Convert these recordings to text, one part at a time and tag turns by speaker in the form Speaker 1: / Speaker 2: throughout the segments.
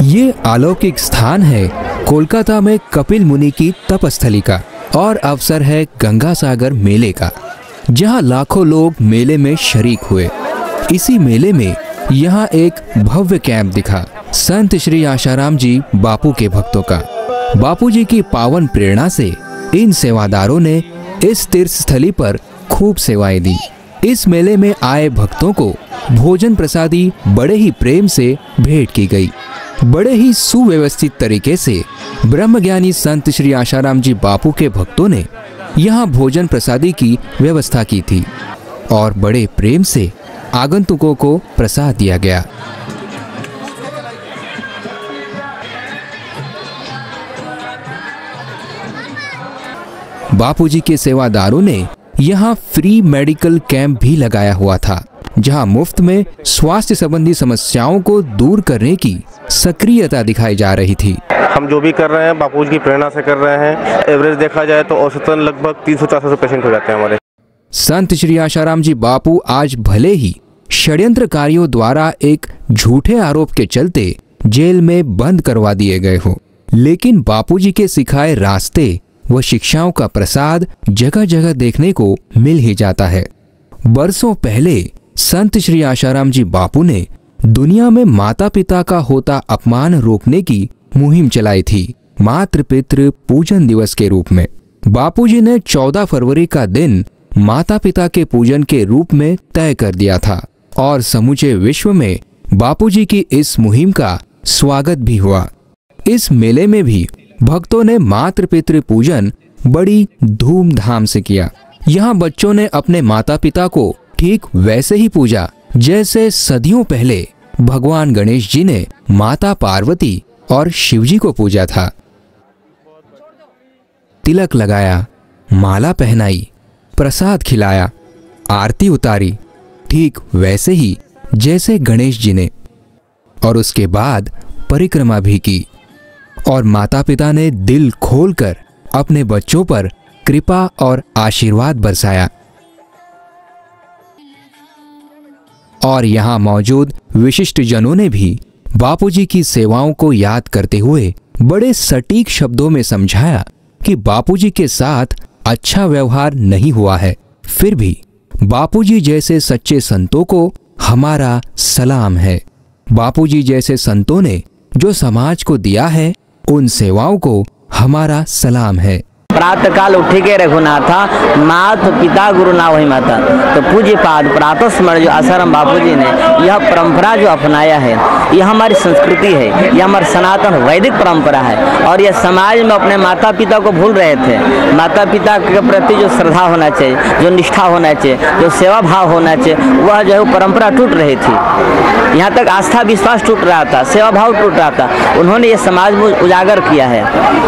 Speaker 1: ये अलौकिक स्थान है कोलकाता में कपिल मुनि की तपस्थली का और अवसर है गंगा सागर मेले का, जहां लाखों लोग मेले में शरीक हुए। इसी मेले में यहाँ एक भव्य कैंप दिखा संत श्री आशाराम जी बापू के भक्तों का। बापू जी की पावन प्रेरणा से इन सेवादारों ने इस तीर्थ स्थली पर खूब सेवाएं दी। इस मेले में आए भक्तों को भोजन प्रसादी बड़े ही प्रेम से भेंट की गई। बड़े ही सुव्यवस्थित तरीके से ब्रह्मज्ञानी संत श्री आशाराम जी बापू के भक्तों ने यहाँ भोजन प्रसादी की व्यवस्था की थी और बड़े प्रेम से आगंतुकों को प्रसाद दिया गया। बापूजी के सेवादारों ने यहाँ फ्री मेडिकल कैंप भी लगाया हुआ था, जहाँ मुफ्त में स्वास्थ्य संबंधी समस्याओं को दूर करने की सक्रियता दिखाई जा रही थी।
Speaker 2: हम जो भी कर रहे हैं बापूजी की प्रेरणा से कर रहे हैं। एवरेज देखा जाए तो औसतन लगभग 300-400 पेशेंट हो जाते हैं हमारे।
Speaker 1: संत श्री आशाराम जी बापू आज भले ही षड्यंत्रकारियों द्वारा एक झूठे आरोप के चलते जेल में बंद करवा दिए गए हो, लेकिन बापूजी के सिखाए रास्ते व शिक्षाओं का प्रसाद जगह जगह देखने को मिल ही जाता है। बरसों पहले संत श्री आशाराम जी बापू ने दुनिया में माता पिता का होता अपमान रोकने की मुहिम चलाई थी, मातृ पितृ पूजन दिवस के रूप में। बापूजी ने 14 फरवरी का दिन माता पिता के पूजन के रूप में तय कर दिया था और समूचे विश्व में बापूजी की इस मुहिम का स्वागत भी हुआ। इस मेले में भी भक्तों ने मातृ पितृ पूजन बड़ी धूमधाम से किया। यहाँ बच्चों ने अपने माता पिता को ठीक वैसे ही पूजा जैसे सदियों पहले भगवान गणेश जी ने माता पार्वती और शिव जी को पूजा था। तिलक लगाया, माला पहनाई, प्रसाद खिलाया, आरती उतारी, ठीक वैसे ही जैसे गणेश जी ने, और उसके बाद परिक्रमा भी की और माता पिता ने दिल खोलकर अपने बच्चों पर कृपा और आशीर्वाद बरसाया। और यहाँ मौजूद विशिष्ट जनों ने भी बापूजी की सेवाओं को याद करते हुए बड़े सटीक शब्दों में समझाया कि बापूजी के साथ अच्छा व्यवहार नहीं हुआ है, फिर भी बापूजी जैसे सच्चे संतों को हमारा सलाम है। बापूजी जैसे संतों ने जो समाज को दिया है, उन सेवाओं को हमारा सलाम है।
Speaker 3: प्रातः काल उठी के रघुनाथा, मात पिता गुरु ना वही माता। तो पूज्य पाद प्रातः स्मरण जो आसाराम बापूजी ने यह परंपरा जो अपनाया है, यह हमारी संस्कृति है, यह हमारी सनातन वैदिक परंपरा है। और यह समाज में अपने माता पिता को भूल रहे थे। माता पिता के प्रति जो श्रद्धा होना चाहिए, जो निष्ठा होना चाहिए, जो सेवा भाव होना चाहिए, वह जो है वो परंपरा टूट रही थी। यहाँ तक आस्था विश्वास टूट रहा था, सेवा भाव टूट रहा था। उन्होंने ये समाज में उजागर किया है,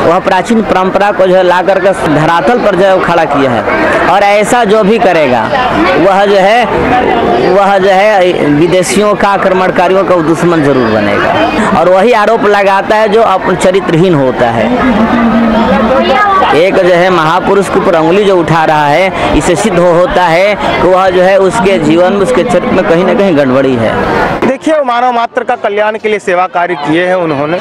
Speaker 3: वह प्राचीन परंपरा को जो है ला करके धरातल पर जो है खड़ा किया है। और ऐसा जो भी करेगा वह जो है विदेशियों का आक्रमणकारियों का दुश्मन जरूर बनेगा। और वही आरोप लगाता है जो अपन चरित्रहीन होता है। एक जो है महापुरुष के ऊपर उंगली जो उठा रहा है, इससे सिद्ध होता है कि वह जो है उसके जीवन में, उसके चरित्र में कहीं ना कहीं गड़बड़ी है।
Speaker 2: देखिए, मानव मात्र का कल्याण के लिए सेवा कार्य किए हैं उन्होंने,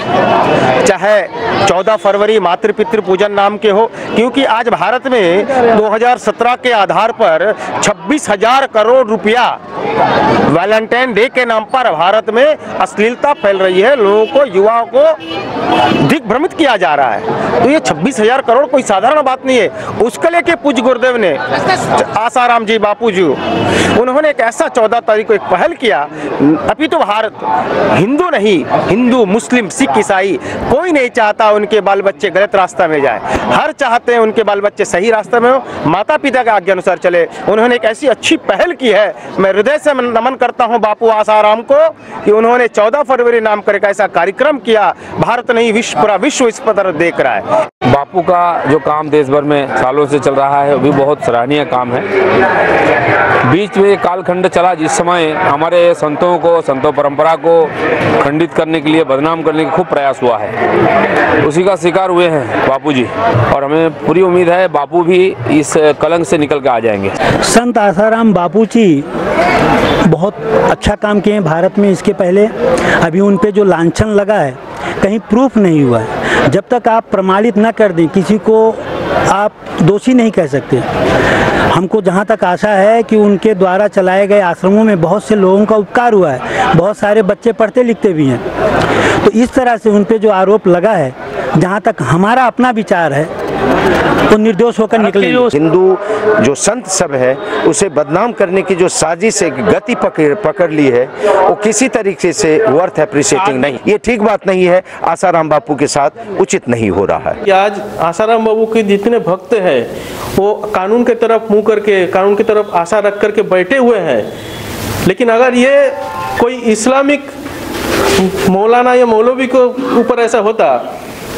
Speaker 2: चाहे 14 फरवरी मातृ पितृ पूजन नाम के हो, क्योंकि आज भारत में 2017 के आधार पर 26,000 करोड़ रुपया वैलेंटाइन डे के नाम पर भारत में अश्लीलता फैल रही है। लोगों को, युवाओं को दिग्भ्रमित किया जा रहा है। तो ये 26,000 करोड़ कोई साधारण बात नहीं है। उसके लेके पूज्य गुरुदेव ने आसाराम जी बापू जी, उन्होंने एक ऐसा 14 तारीख को एक पहल किया। अभी तो भारत हिंदू नहीं, हिंदू मुस्लिम सिख ईसाई कोई नहीं चाहता उनके बाल बच्चे गलत रास्ता में जाए। हर चाहते हैं उनके बाल बच्चे सही रास्ते में हो, माता पिता के आज्ञा अनुसार चले। उन्होंने एक ऐसी अच्छी पहल की है। मैं हृदय से नमन करता हूं बापू आसाराम को कि उन्होंने 14 फरवरी नाम कर एक ऐसा कार्यक्रम किया। भारत नहीं, पूरा विश्व इस पर देख रहा है।
Speaker 4: बापू का जो काम देश भर में सालों से चल रहा है, वो भी बहुत सराहनीय काम है। बीच में कालखंड चला जिस समय हमारे संतों को, संतों परंपरा को खंडित करने के लिए, बदनाम करने का खूब प्रयास हुआ है। उसी का शिकार हुए हैं बापू जी, और हमें पूरी उम्मीद है बापू भी इस कलंक से निकल के आ जाएंगे।
Speaker 5: संत आसाराम बापू जी बहुत अच्छा काम किए हैं भारत में। इसके पहले अभी उन पे जो लांछन लगा है, कहीं प्रूफ नहीं हुआ है। जब तक आप प्रमाणित न कर दें, किसी को आप दोषी नहीं कह सकते। हमको जहाँ तक आशा है कि उनके द्वारा चलाए गए आश्रमों में बहुत से लोगों का उपकार हुआ है, बहुत सारे बच्चे पढ़ते लिखते भी हैं। तो इस तरह से उन पे जो आरोप लगा है, जहाँ तक हमारा अपना विचार है, तो निर्दोष होकर निकले।
Speaker 6: हिंदू जो संत सब है उसे बदनाम करने की जो साजिश एक गति पकड़ ली है, वो किसी तरीके से वर्थ एप्रिशिएटिंग नहीं। ये ठीक बात नहीं है, आसाराम बापू के साथ उचित नहीं हो रहा है।
Speaker 7: आज आसाराम बापू के जितने भक्त हैं वो कानून की तरफ मुंह करके, कानून की तरफ आशा रख करके बैठे हुए हैं। लेकिन अगर ये कोई इस्लामिक मौलाना या मौलवी को ऊपर ऐसा होता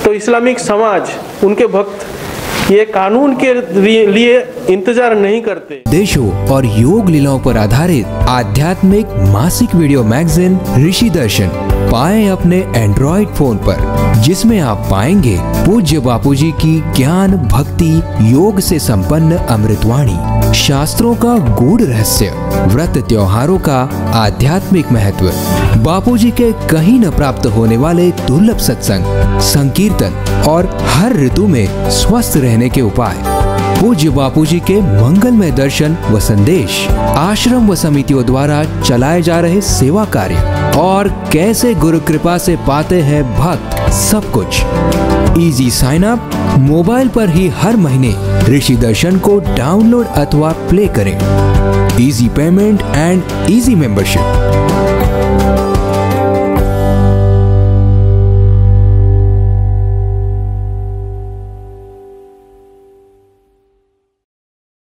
Speaker 7: तो इस्लामिक समाज, उनके भक्त ये कानून के लिए इंतजार नहीं करते।
Speaker 1: देशों और योग लीलाओं पर आधारित आध्यात्मिक मासिक वीडियो मैगजीन ऋषि दर्शन पाएं अपने एंड्रॉइड फोन पर, जिसमें आप पाएंगे पूज्य बापूजी की ज्ञान भक्ति योग से संपन्न अमृतवाणी, शास्त्रों का गूढ़ रहस्य, व्रत त्योहारों का आध्यात्मिक महत्व, बापूजी के कहीं न प्राप्त होने वाले दुर्लभ सत्संग, संकीर्तन और हर ऋतु में स्वस्थ रहने के उपाय, पूज्य बापूजी के मंगलमय दर्शन व संदेश, आश्रम व समितियों द्वारा चलाए जा रहे सेवा कार्य और कैसे गुरु कृपा से पाते हैं भक्त सब कुछ। इजी साइन अप मोबाइल पर ही हर महीने ऋषि दर्शन को डाउनलोड अथवा प्ले करें। Easy payment and easy membership.